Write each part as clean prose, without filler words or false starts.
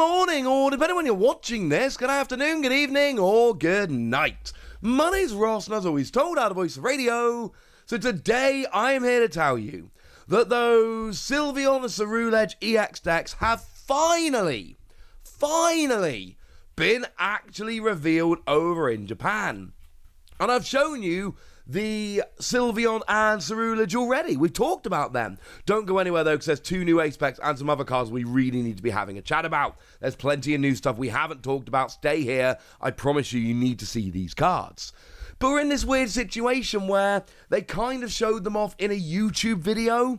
morning, or depending on when you're watching this, good afternoon, good evening, or good night. My name's Ross, and as always told, out of Voice of Radio. So today, I am here to tell you that those Sylveon Ceruledge EX decks have finally been actually revealed over in Japan. And I've shown you the Sylveon and Ceruledge already. We've talked about them. Don't go anywhere though, because there's 2 new ace specs and some other cards we really need to be having a chat about. There's plenty of new stuff we haven't talked about. Stay here. I promise you need to see these cards. But we're in this weird situation where they kind of showed them off in a YouTube video,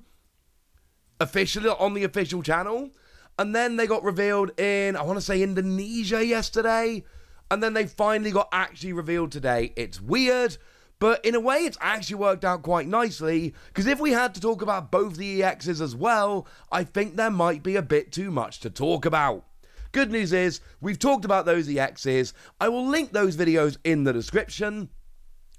officially on the official channel, and then they got revealed in, I want to say, Indonesia yesterday, and then they finally got actually revealed today. It's weird, but in a way it's actually worked out quite nicely, because if we had to talk about both the EXs as well, I think there might be a bit too much to talk about. Good news is, we've talked about those EXs. I will link those videos in the description.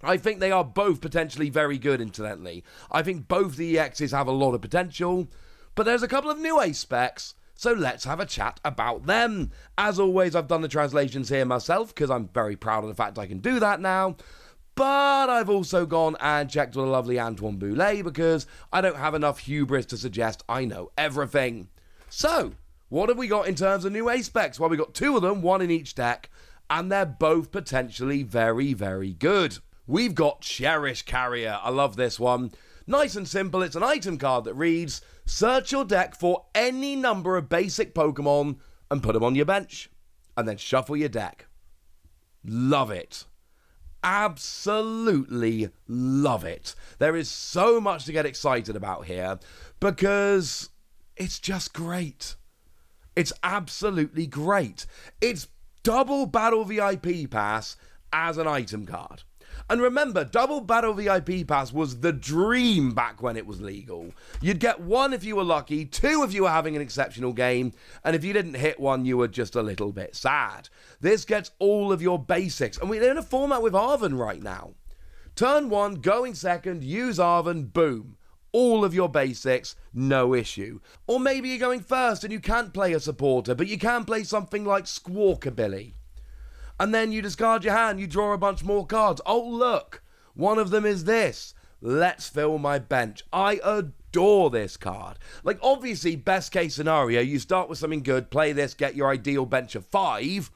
I think they are both potentially very good, incidentally. I think both the EXs have a lot of potential, but there's a couple of new ace specs, so let's have a chat about them. As always, I've done the translations here myself, because I'm very proud of the fact I can do that now. But I've also gone and checked with the lovely Antoine Boulet, because I don't have enough hubris to suggest I know everything. So, what have we got in terms of new ace specs? Well, we've got 2 of them, 1 in each deck, and they're both potentially very, very good. We've got Cherish Carrier. I love this one. Nice and simple. It's an item card that reads, search your deck for any number of basic Pokemon and put them on your bench. And then shuffle your deck. Love it. Absolutely love it. There is so much to get excited about here because it's just great. It's absolutely great. It's double Battle VIP Pass as an item card. And remember, double Battle VIP Pass was the dream back when it was legal. You'd get 1 if you were lucky, 2 if you were having an exceptional game, and if you didn't hit 1, you were just a little bit sad. This gets all of your basics, and we're in a format with Arven right now. Turn 1, going second, use Arven, boom. All of your basics, no issue. Or maybe you're going first and you can't play a supporter, but you can play something like Squawkabilly. And then you discard your hand, you draw a bunch more cards. Oh, look, one of them is this. Let's fill my bench. I adore this card. Like, obviously, best case scenario, you start with something good, play this, get your ideal bench of 5.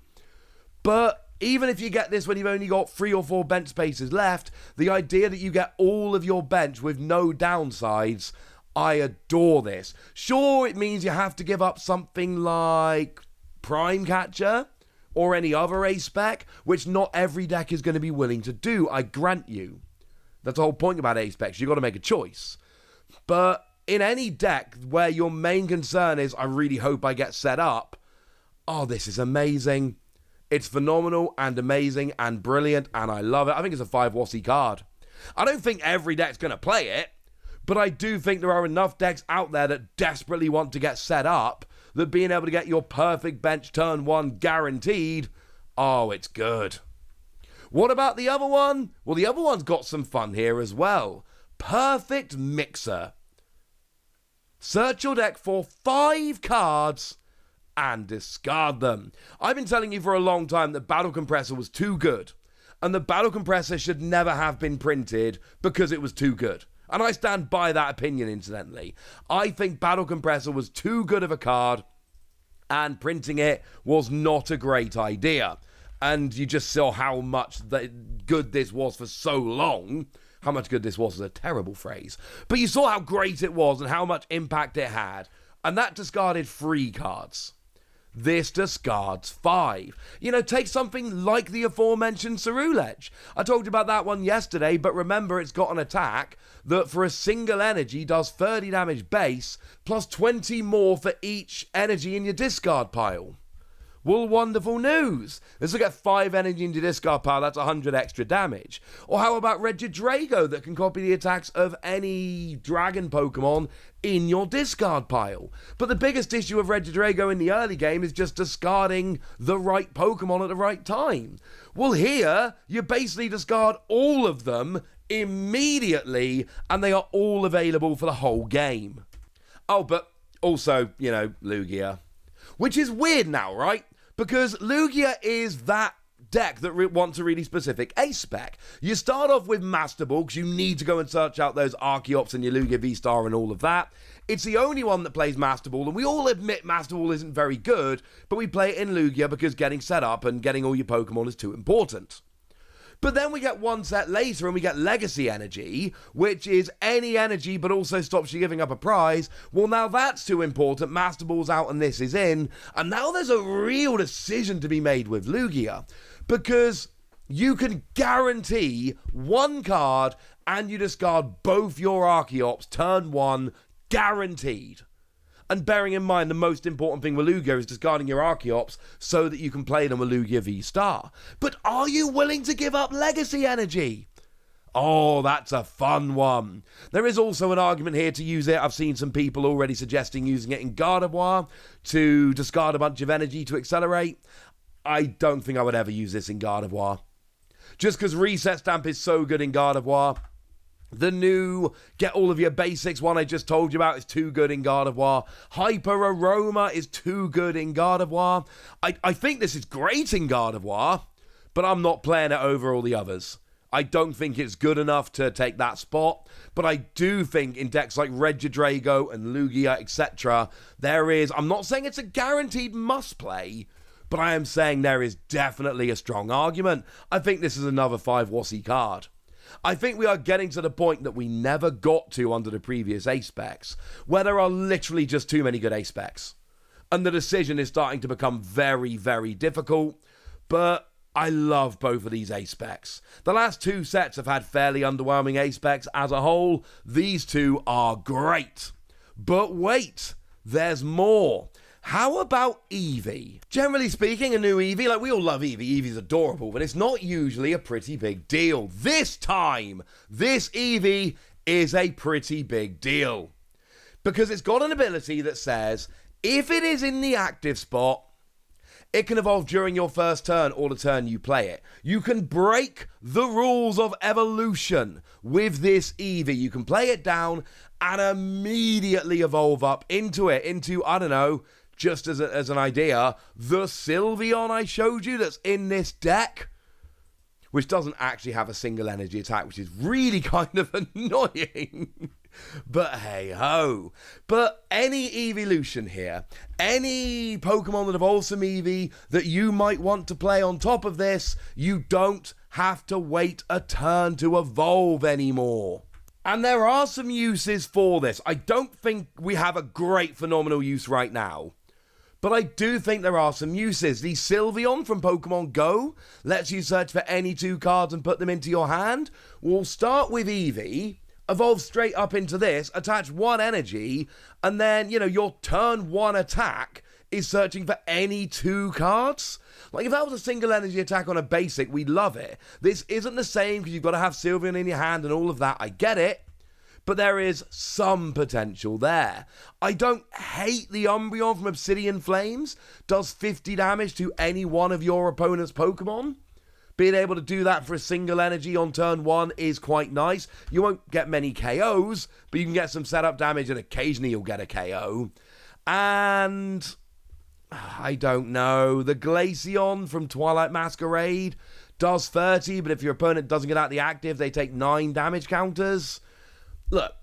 But even if you get this when you've only got 3 or 4 bench spaces left, the idea that you get all of your bench with no downsides, I adore this. Sure, it means you have to give up something like Prime Catcher, or any other ace spec, which not every deck is going to be willing to do, I grant you. That's the whole point about ace specs, you've got to make a choice. But in any deck where your main concern is, I really hope I get set up, oh, this is amazing. It's phenomenal and amazing and brilliant, and I love it. I think it's a 5 WOSSy card. I don't think every deck's going to play it, but I do think there are enough decks out there that desperately want to get set up that being able to get your perfect bench turn 1 guaranteed, oh, it's good. What about the other one? Well, the other one's got some fun here as well. Perfect Mixer. Search your deck for 5 cards and discard them. I've been telling you for a long time that Battle Compressor was too good, and the Battle Compressor should never have been printed because it was too good. And I stand by that opinion, incidentally. I think Battle Compressor was too good of a card, and printing it was not a great idea. And you just saw how much good this was for so long. How much good this was is a terrible phrase. But you saw how great it was and how much impact it had. And that discarded 3 cards. This discards 5. You know, take something like the aforementioned Ceruledge. I talked about that one yesterday, but remember it's got an attack that for a single energy does 30 damage base, plus 20 more for each energy in your discard pile. Well, wonderful news. This will get 5 energy in your discard pile, that's 100 extra damage. Or how about Regidrago that can copy the attacks of any dragon Pokemon in your discard pile? But the biggest issue of Regidrago in the early game is just discarding the right Pokemon at the right time. Well, here, you basically discard all of them immediately, and they are all available for the whole game. Oh, but also, you know, Lugia. which is weird now, right? Because Lugia is that deck that wants a really specific ace spec. You start off with Master Ball because you need to go and search out those Archeops and your Lugia V-Star and all of that. It's the only one that plays Master Ball, and we all admit Master Ball isn't very good, but we play it in Lugia because getting set up and getting all your Pokemon is too important. But then we get one set later and we get Legacy Energy, which is any energy but also stops you giving up a prize. Well, now that's too important. Master Ball's out and this is in. And now there's a real decision to be made with Lugia, because you can guarantee one card and you discard both your Archeops turn one, guaranteed. And bearing in mind the most important thing with Lugia is discarding your Archeops so that you can play them with Lugia V-Star. But are you willing to give up Legacy Energy? Oh, that's a fun one. There is also an argument here to use it. I've seen some people already suggesting using it in Gardevoir to discard a bunch of energy to accelerate. I don't think I would ever use this in Gardevoir. Just because Reset Stamp is so good in Gardevoir. The new Get All of Your Basics one I just told you about is too good in Gardevoir. Hyper Aroma is too good in Gardevoir. I think this is great in Gardevoir, but I'm not playing it over all the others. I don't think it's good enough to take that spot, but I do think in decks like Regidrago and Lugia, etc., there is, I'm not saying it's a guaranteed must-play, but I am saying there is definitely a strong argument. I think this is another 5 Wassy card. I think we are getting to the point that we never got to under the previous ace specs, where there are literally just too many good ace specs. And the decision is starting to become very, very difficult, but I love both of these ace specs. The last two sets have had fairly underwhelming ace specs as a whole. These two are great. But wait, there's more. How about Eevee? Generally speaking, a new Eevee, like we all love Eevee, Eevee's adorable, but it's not usually a pretty big deal. This time, this Eevee is a pretty big deal. Because it's got an ability that says, if it is in the active spot, it can evolve during your first turn or the turn you play it. You can break the rules of evolution with this Eevee. You can play it down and immediately evolve up into, I don't know, just as an idea, the Sylveon I showed you that's in this deck, which doesn't actually have a single energy attack, which is really kind of annoying. But hey-ho. But any evolution here, any Pokemon that evolves from Eevee that you might want to play on top of this, you don't have to wait a turn to evolve anymore. And there are some uses for this. I don't think we have a great phenomenal use right now, but I do think there are some uses. The Sylveon from Pokemon Go lets you search for any 2 cards and put them into your hand. We'll start with Eevee, evolve straight up into this, attach 1 energy, and then, your turn 1 attack is searching for any 2 cards. Like, if that was a single energy attack on a basic, we'd love it. This isn't the same because you've got to have Sylveon in your hand and all of that. I get it. But there is some potential there. I don't hate the Umbreon from Obsidian Flames. Does 50 damage to any one of your opponent's Pokemon. Being able to do that for a single energy on turn 1 is quite nice. You won't get many KOs, but you can get some setup damage and occasionally you'll get a KO. And I don't know. The Glaceon from Twilight Masquerade does 30, but if your opponent doesn't get out the active, they take 9 damage counters. Look,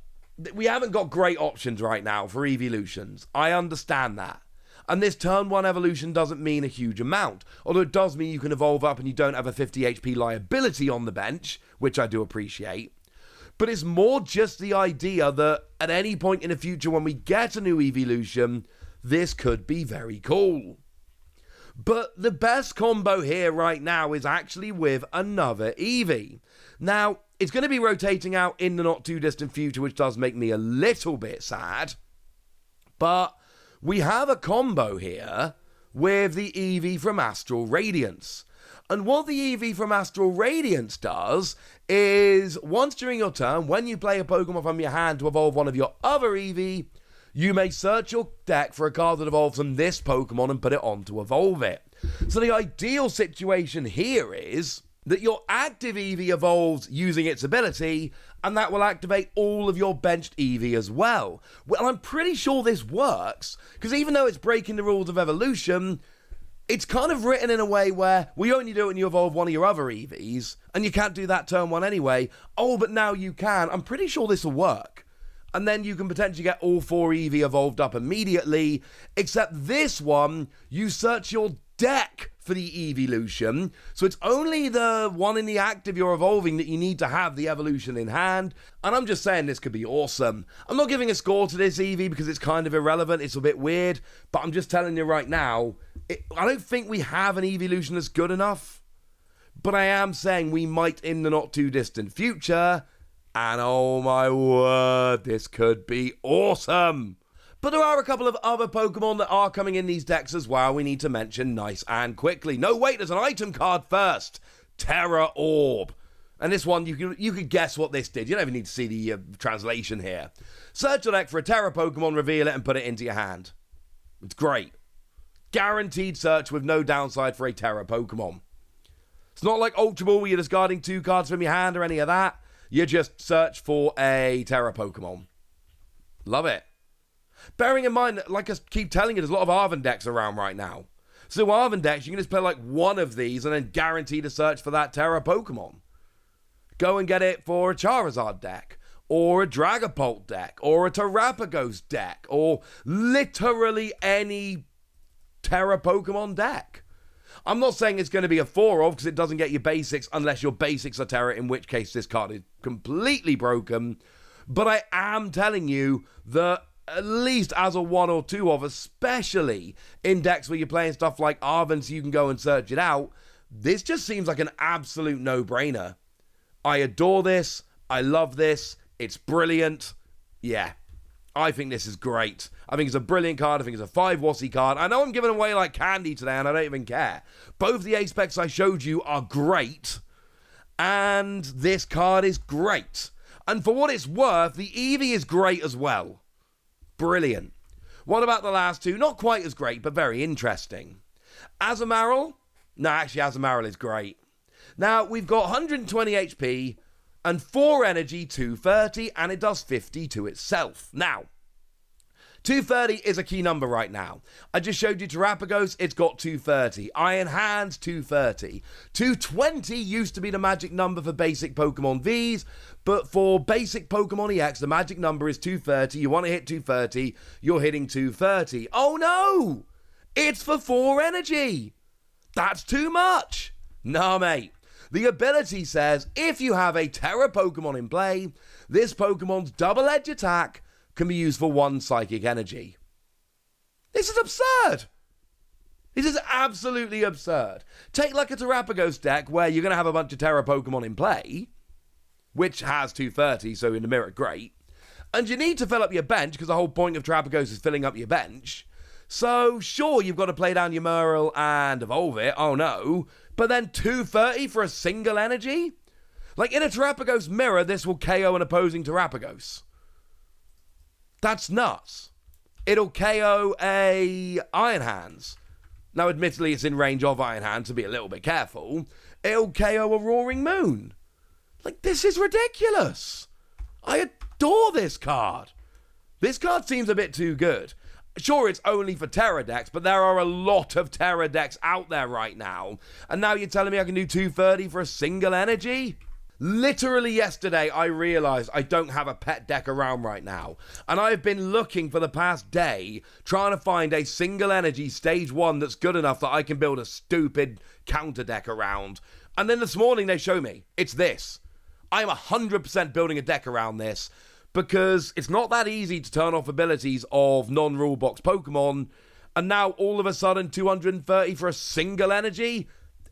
we haven't got great options right now for evolutions. I understand that. And this turn 1 evolution doesn't mean a huge amount. Although it does mean you can evolve up and you don't have a 50 HP liability on the bench, which I do appreciate. But it's more just the idea that at any point in the future when we get a new evolution, this could be very cool. But the best combo here right now is actually with another Eevee. Now, it's going to be rotating out in the not too distant future, which does make me a little bit sad. But we have a combo here with the Eevee from Astral Radiance. And what the Eevee from Astral Radiance does is, once during your turn, when you play a Pokemon from your hand to evolve one of your other Eevee, you may search your deck for a card that evolves from this Pokemon and put it on to evolve it. So the ideal situation here is, that your active Eevee evolves using its ability, and that will activate all of your benched Eevee as well. Well, I'm pretty sure this works, because even though it's breaking the rules of evolution, it's kind of written in a way where we only do it when you evolve one of your other Eevees, and you can't do that turn one anyway. Oh, but now you can. I'm pretty sure this will work. And then you can potentially get all 4 Eevee evolved up immediately, except this one, you search your deck for the evolution, so it's only the one in the active you're evolving that you need to have the evolution in hand, and I'm just saying this could be awesome. I'm not giving a score to this Eevee because it's kind of irrelevant, it's a bit weird, but I'm just telling you right now, I don't think we have an evolution that's good enough, but I am saying we might in the not too distant future, and oh my word, this could be awesome. But there are a couple of other Pokemon that are coming in these decks as well we need to mention nice and quickly. No, wait, there's an item card first. Tera Orb. And this one, you could guess what this did. You don't even need to see the translation here. Search your deck for a Tera Pokemon, reveal it, and put it into your hand. It's great. Guaranteed search with no downside for a Tera Pokemon. It's not like Ultra Ball where you're discarding 2 cards from your hand or any of that. You just search for a Tera Pokemon. Love it. Bearing in mind that, like I keep telling you, there's a lot of Arven decks around right now. So Arven decks, you can just play like one of these and then guarantee to search for that Tera Pokemon. Go and get it for a Charizard deck, or a Dragapult deck, or a Terrapagos deck, or literally any Tera Pokemon deck. I'm not saying it's going to be a 4 of because it doesn't get your basics unless your basics are Tera, in which case this card is completely broken. But I am telling you that at least as a 1 or 2 of, especially in decks where you're playing stuff like Arven so you can go and search it out, this just seems like an absolute no-brainer. I adore this. I love this. It's brilliant. Yeah, I think this is great. I think it's a brilliant card. I think it's a 5 Wassy card. I know I'm giving away like candy today and I don't even care. Both the A-Specs I showed you are great, and this card is great. And for what it's worth, the Eevee is great as well. Brilliant. What about the last 2? Not quite as great, but very interesting. Azumarill? No, actually, Azumarill is great. Now, we've got 120 HP and 4 energy, 230, and it does 50 to itself. Now, 230 is a key number right now. I just showed you Terrapagos, it's got 230. Iron Hands, 230. 220 used to be the magic number for basic Pokemon Vs, but for basic Pokemon EX, the magic number is 230. You want to hit 230, you're hitting 230. Oh no! It's for 4 energy! That's too much! Nah, mate. The ability says, if you have a Tera Pokemon in play, this Pokemon's double-edged attack can be used for 1 psychic energy. This is absurd! This is absolutely absurd. Take like a Terrapagos deck where you're going to have a bunch of Tera Pokemon in play, which has 230, so in the mirror, great. And you need to fill up your bench, because the whole point of Terrapagos is filling up your bench. So, sure, you've got to play down your Murl and evolve it, oh no, but then 230 for a single energy? Like, in a Terrapagos mirror, this will KO an opposing Terrapagos. That's nuts. It'll KO a Iron Hands. Now, admittedly, it's in range of Iron Hands, so be a little bit careful. It'll KO a Roaring Moon. Like, this is ridiculous. I adore this card. This card seems a bit too good. Sure, it's only for Tera decks, but there are a lot of Tera decks out there right now. And now you're telling me I can do 230 for a single energy? Literally yesterday, I realized I don't have a pet deck around right now. And I've been looking for the past day, trying to find a single energy stage 1 that's good enough that I can build a stupid counter deck around. And then this morning they show me, it's this. I'm 100% building a deck around this, because it's not that easy to turn off abilities of non-rule box Pokemon, and now all of a sudden 230 for a single energy?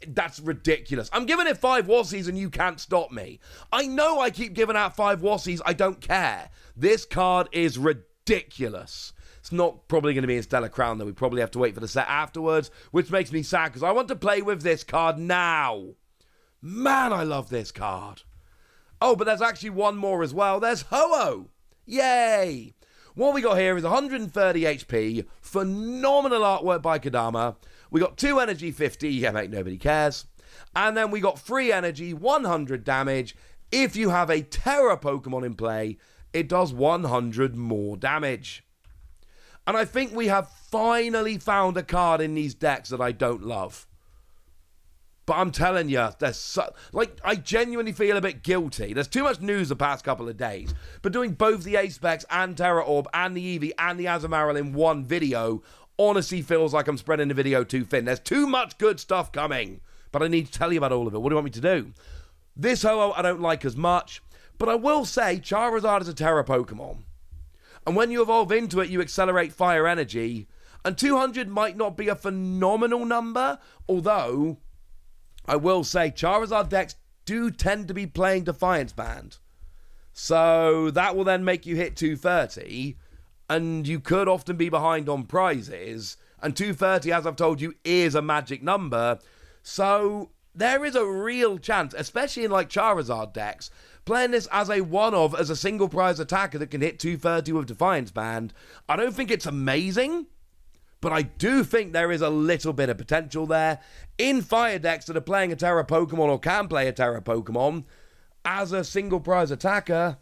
That's ridiculous. I'm giving it 5 Wassies and you can't stop me. I know I keep giving out 5 Wassies, I don't care. This card is ridiculous. It's not probably going to be in Stellar Crown, though. We probably have to wait for the set afterwards, which makes me sad, because I want to play with this card now. Man, I love this card. Oh, but there's actually one more as well. There's Ho-Oh. Yay. What we got here is 130 HP, phenomenal artwork by Kodama. We got 2 energy, 50, yeah mate, nobody cares. And then we got free energy, 100 damage. If you have a Tera Pokemon in play, it does 100 more damage. And I think we have finally found a card in these decks that I don't love. But I'm telling you, I genuinely feel a bit guilty. There's too much news the past couple of days. But doing both the Specs and Tera Orb and the Eevee and the Azumarill in one video honestly feels like I'm spreading the video too thin. There's too much good stuff coming. But I need to tell you about all of it. What do you want me to do? This Ho-Oh I don't like as much. But I will say Charizard is a Tera Pokemon. And when you evolve into it, you accelerate fire energy. And 200 might not be a phenomenal number, although I will say Charizard decks do tend to be playing Defiance Band. So that will then make you hit 230, and you could often be behind on prizes. And 230, as I've told you, is a magic number. So there is a real chance, especially in like Charizard decks, playing this as a one-of, as a single prize attacker that can hit 230 with Defiance Band. I don't think it's amazing, but I do think there is a little bit of potential there. In fire decks that are playing a Tera Pokemon or can play a Tera Pokemon, as a single prize attacker,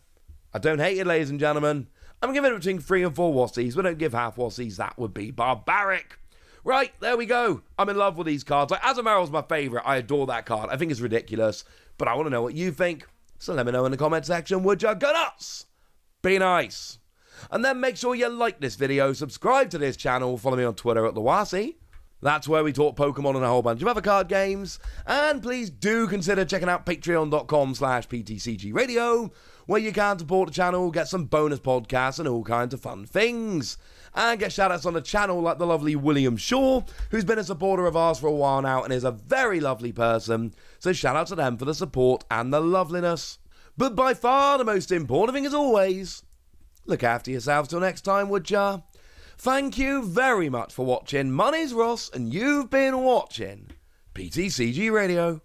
I don't hate it, ladies and gentlemen. I'm giving it between 3 and 4 Wassies. We don't give half Wassies. That would be barbaric. Right, there we go. I'm in love with these cards. Like, Azumarill's my favourite. I adore that card. I think it's ridiculous, but I want to know what you think. So let me know in the comment section, would ya? Go nuts! Be nice. And then make sure you like this video, subscribe to this channel, follow me on Twitter at @TheWassie. That's where we talk Pokemon and a whole bunch of other card games. And please do consider checking out patreon.com/PTCG Radio, where you can support the channel, get some bonus podcasts and all kinds of fun things. And get shoutouts on the channel like the lovely William Shaw, who's been a supporter of ours for a while now and is a very lovely person. So shout out to them for the support and the loveliness. But by far the most important thing as always, look after yourselves till next time, would ya? Thank you very much for watching. My name's Ross, and you've been watching PTCG Radio.